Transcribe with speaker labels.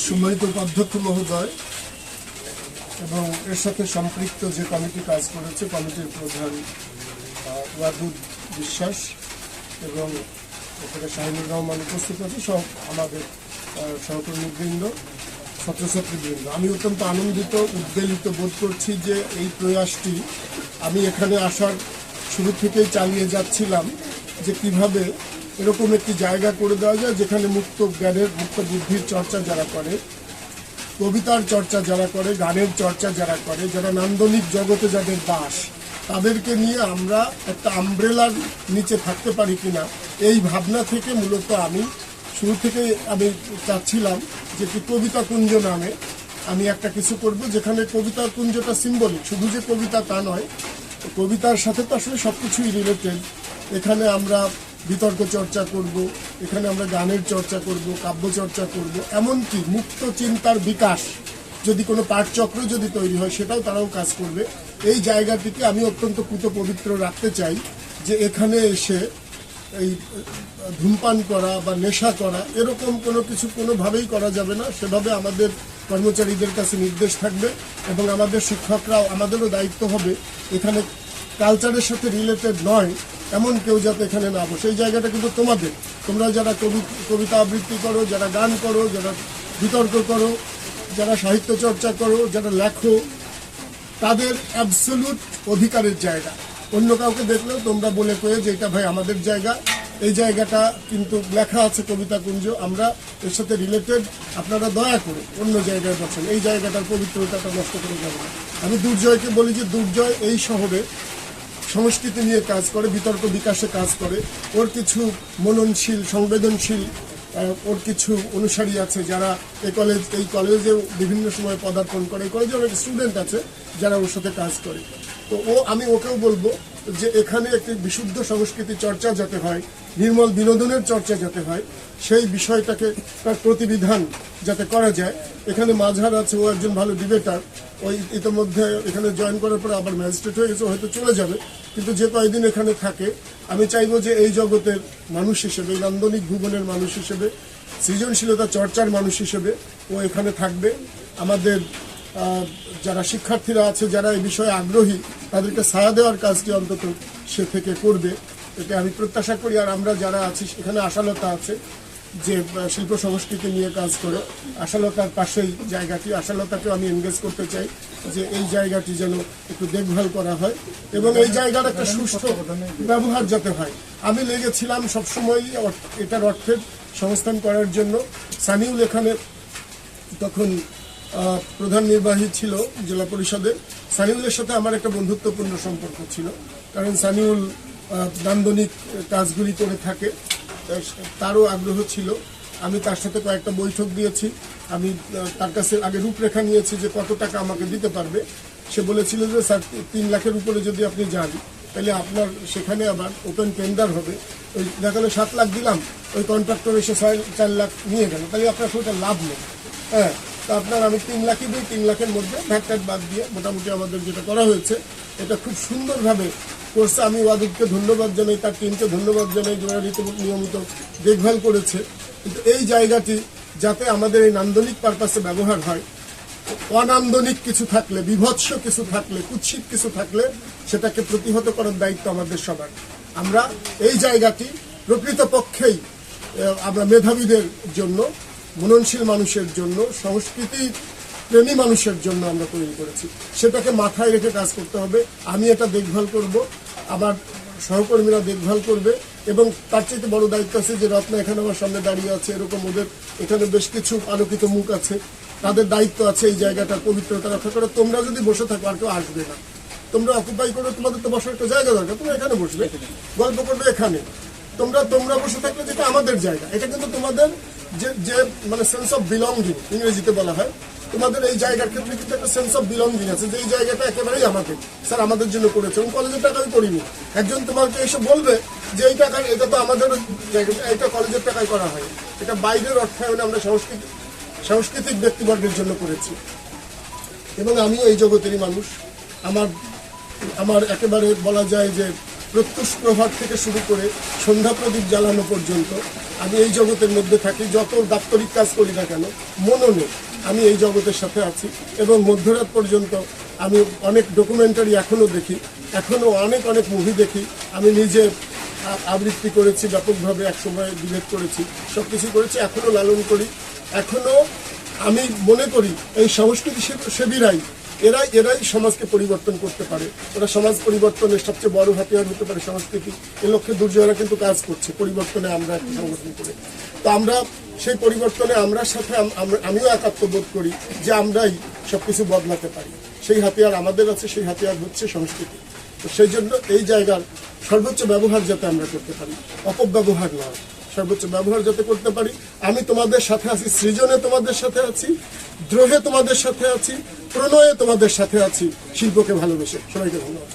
Speaker 1: সম্মানিত উপাধ্যক্ষ মহোদয় এবং এর সাথে সম্পৃক্ত যে কমিটি কাজ করেছে, কমিটির প্রধান ওয়াদুদ বিশ্বাস এবং এখানে শাহিনুর রহমান উপস্থিত আছে, সব আমাদের সহকর্মীবৃন্দ, ছাত্রছাত্রীবৃন্দ। আমি অত্যন্ত আনন্দিত, উদ্বেলিত বোধ করছি যে এই প্রয়াসটি আমি এখানে আসার শুরু থেকেই চালিয়ে যাচ্ছিলাম, যে কিভাবে এরকম একটি জায়গা করে দেওয়া যায় যেখানে মুক্ত জ্ঞানের, মুক্ত বুদ্ধির চর্চা যারা করে, কবিতার চর্চা যারা করে, গানের চর্চা যারা করে, যারা নান্দনিক জগতে যাদের বাস, তাদেরকে নিয়ে আমরা একটা আমব্রেলার নিচে থাকতে পারি কিনা, এই ভাবনা থেকে মূলত আমি শুরু থেকে আমি চাচ্ছিলাম যে কি কবিতা কুঞ্জ নামে আমি একটা কিছু করব, যেখানে কবিতা কুঞ্জটা সিম্বলিক, শুধু যে কবিতা তা নয়, কবিতার সাথে তো আসলে সব কিছুই রিলেটেড। এখানে আমরা বিতর্ক চর্চা করব, এখানে আমরা গানের চর্চা করব, কাব্য চর্চা করব, এমনকি মুক্ত চিন্তার বিকাশ যদি কোনো পাঠচক্র যদি তৈরি হয় সেটাও তারাও কাজ করবে। এই জায়গাটিকে আমি অত্যন্ত পবিত্র রাখতে চাই, যে এখানে এসে এই ধূমপান করা বা নেশা করা এরকম কোনো কিছু কোনোভাবেই করা যাবে না। সেভাবে আমাদের কর্মচারীদের কাছে নির্দেশ থাকবে এবং আমাদের শিক্ষকরাও, আমাদেরও দায়িত্ব হবে এখানে কালচারের সাথে রিলেটেড নয় এমন কেউ যাতে এখানে না বসে। এই জায়গাটা কিন্তু তোমাদের, তোমরা যারা কবিতা আবৃত্তি করো, যারা গান করো, যারা বিতর্ক করো, যারা সাহিত্য চর্চা করো, যারা লেখো, তাদের অ্যাবসলিউট অধিকারের জায়গা। অন্য কাউকে দেখলেও তোমরা বলে কয়ে যে এটা ভাই আমাদের জায়গা, এই জায়গাটা কিন্তু লেখা আছে কবিতা কুঞ্জ, আমরা এর সাথে রিলেটেড, আপনারা দয়া করে অন্য জায়গায় বসেন, এই জায়গাটার পবিত্রতাটা নষ্ট করে যাবে না। আমি দুর্জয়কে বলি যে দুর্জয় এই শহরে সংস্কৃতি নিয়ে কাজ করে, বিতর্ক বিকাশে কাজ করে, ওর কিছু মননশীল, সংবেদনশীল, ওর কিছু অনুসারী আছে যারা এই কলেজে বিভিন্ন সময় পদার্পণ করে। এই কলেজে অনেক স্টুডেন্ট আছে যারা ওর সাথে কাজ করে। তো আমি ওকেও বলবো যে এখানে একটি বিশুদ্ধ সংস্কৃতি চর্চা যাতে হয়, নির্মল বিনোদনের চর্চা যাতে হয়, সেই বিষয়টাকে তার প্রতিবিধান যাতে করা যায়। এখানে মাঝহার আছে, ও একজন ভালো ডিবেটার, ওই ইতিমধ্যে এখানে জয়েন করার পরে আবার ম্যাজিস্ট্রেট হয়ে গেছে, হয়তো চলে যাবে, কিন্তু যে কয়েকদিন এখানে থাকে আমি চাইবো যে এই জগতের মানুষ হিসেবে, নান্দনিক ভুবনের মানুষ হিসেবে, সৃজনশীলতা চর্চার মানুষ হিসেবে ও এখানে থাকবে। আমাদের যারা শিক্ষার্থীরা আছে, যারা এই বিষয়ে আগ্রহী, তাদেরকে ছায়া দেওয়ার কাজটি অন্তত সে থেকে করবে, এটা আমি প্রত্যাশা করি। আর আমরা যারা আছি, এখানে আশালতা আছে যে শিল্প সংস্কৃতি নিয়ে কাজ করে, আশালতার পাশেই জায়গাটি, আশালতাকেও আমি এনগেজ করতে চাই যে এই জায়গাটি যেন একটু দেখভাল করা হয় এবং এই জায়গার একটা সুষ্ঠু ব্যবহার যাতে হয়। আমি লেগেছিলাম সবসময় এটার অর্থের সংস্থান করার জন্য। সানিউল এখানে তখন প্রধান নির্বাহী ছিল জেলা পরিষদের। সানিউলের সাথে আমার একটা বন্ধুত্বপূর্ণ সম্পর্ক ছিল, কারণ সানিউল নান্দনিক কাজগুলি করে থাকে, তারও আগ্রহ ছিল। আমি তার সাথে কয়েকটা বৈঠক দিয়েছি। আমি তার কাছে আগে রূপরেখা নিয়েছি যে কত টাকা আমাকে দিতে পারবে। সে বলেছিল যে স্যার 3 লাখের উপরে যদি আপনি যান তাহলে আপনার সেখানে আবার ওপেন টেন্ডার হবে, ওই দেখালে 7 লাখ দিলাম, ওই কন্ট্রাক্টর এসে 4 লাখ নিয়ে গেল, তাহলে আপনার ওটা লাভ নেই। হ্যাঁ, তো আপনার আমি 3 লাখই দিই, 3 লাখের মধ্যে ভ্যাট বাদ দিয়ে মোটামুটি আমাদের যেটা করা হয়েছে এটা খুব সুন্দরভাবে করছে। আমি ওয়াদুদকে ধন্যবাদ জানাই, তার টিমকে ধন্যবাদ জানাই, যারা রীতিমতো নিয়মিত দেখভাল করেছে। কিন্তু এই জায়গাটি যাতে আমাদের এই নান্দনিক পারপাসে ব্যবহার হয়, অনান্দনিক কিছু থাকলে, বিভৎস কিছু থাকলে, কুৎসিত কিছু থাকলে সেটাকে প্রতিহত করার দায়িত্ব আমাদের সবার। আমরা এই জায়গাটি প্রকৃতপক্ষেই আমরা মেধাবীদের জন্য, মননশীল মানুষের জন্য, সংস্কৃতি প্রেমী মানুষের জন্য আমরা তৈরি করেছি। সেটাকে মাথায় রেখে কাজ করতে হবে। আমি এটা দেখভাল করব, আমার সহকর্মীরা দেখভাল করবে এবং তার চাইতে বড় দায়িত্ব আছে যে রত্না এখানে আমার সামনে দাঁড়িয়ে আছে, এরকম ওদের এখানে বেশ কিছু আলোকিত মুখ আছে, তাদের দায়িত্ব আছে এই জায়গাটার পবিত্রতা রক্ষা করে। তোমরা যদি বসে থাকো আর কেউ আসবে না, তোমরা অকুপাই করো, তোমাদের তো বসার একটা জায়গা দরকার, তোমরা এখানে বসবে, গল্প করবে এখানে। তোমরা বসে থাকলে যেটা আমাদের জায়গা, এটা কিন্তু তোমাদের যে মানে সেন্স অফ বিলঙ্গিং ইংরেজিতে বলা হয়, তোমাদের এই জায়গার ক্ষেত্রে কিন্তু একটা সেন্স অফ বিলঙ্গিং আছে যে এই জায়গাটা একেবারেই আমাদের, স্যার আমাদের জন্য করেছে। এবং কলেজের টাকা আমি করিনি। একজন তোমাকে এসে বলবে যে এই টাকা, এটা তো আমাদের জায়গা, এটা কলেজের টাকায় করা হয়, এটা বাইরের অর্থায়নে আমরা সাংস্কৃতিক ব্যক্তিবর্গের জন্য করেছি। এবং আমিও এই জগতেরই মানুষ। আমার একেবারে বলা যায় যে প্রত্যুষ প্রভাত থেকে শুরু করে সন্ধ্যা প্রদীপ জ্বালানো পর্যন্ত আমি এই জগতের মধ্যে থাকি। যত দাপ্তরিক কাজ করি না কেন, মননে আমি এই জগতের সাথে আছি। এবং মধ্যরাত পর্যন্ত আমি অনেক ডকুমেন্টারি এখনও দেখি, এখনও অনেক অনেক মুভি দেখি। আমি নিজে আবৃত্তি করেছি ব্যাপকভাবে, একসময় ডিবেট করেছি, সব কিছু করেছি, এখনও লালন করি। এখনও আমি মনে করি এই সংস্কৃতি সেবীরাই এরাই সমাজকে পরিবর্তন করতে পারে। ওরা সমাজ পরিবর্তনের সবচেয়ে বড় হাতিয়ার হতে পারে সংস্কৃতি। এ লক্ষ্যে দুর্জয়রা কিন্তু কাজ করছে পরিবর্তনে। আমরা একটা সংগঠন করে, তো আমরা সেই পরিবর্তনে আমিও একাত্মবোধ করি যে আমরাই সবকিছু বদলাতে পারি। সেই হাতিয়ার আমাদের আছে, সেই হাতিয়ার হচ্ছে সংস্কৃতি। তো সেই জন্য এই জায়গার সর্বোচ্চ ব্যবহার যাতে আমরা করতে পারি, অপব্যবহার নয়, সর্বোচ্চ ব্যবহার যাতে করতে পারি। আমি তোমাদের সাথে আছি, সৃজনে তোমাদের সাথে আছি, দ্রোহে তোমাদের সাথে আছি, প্রণয়ে তোমাদের সাথে আছি, শিল্পকে ভালোবেসে। সবাইকে ধন্যবাদ।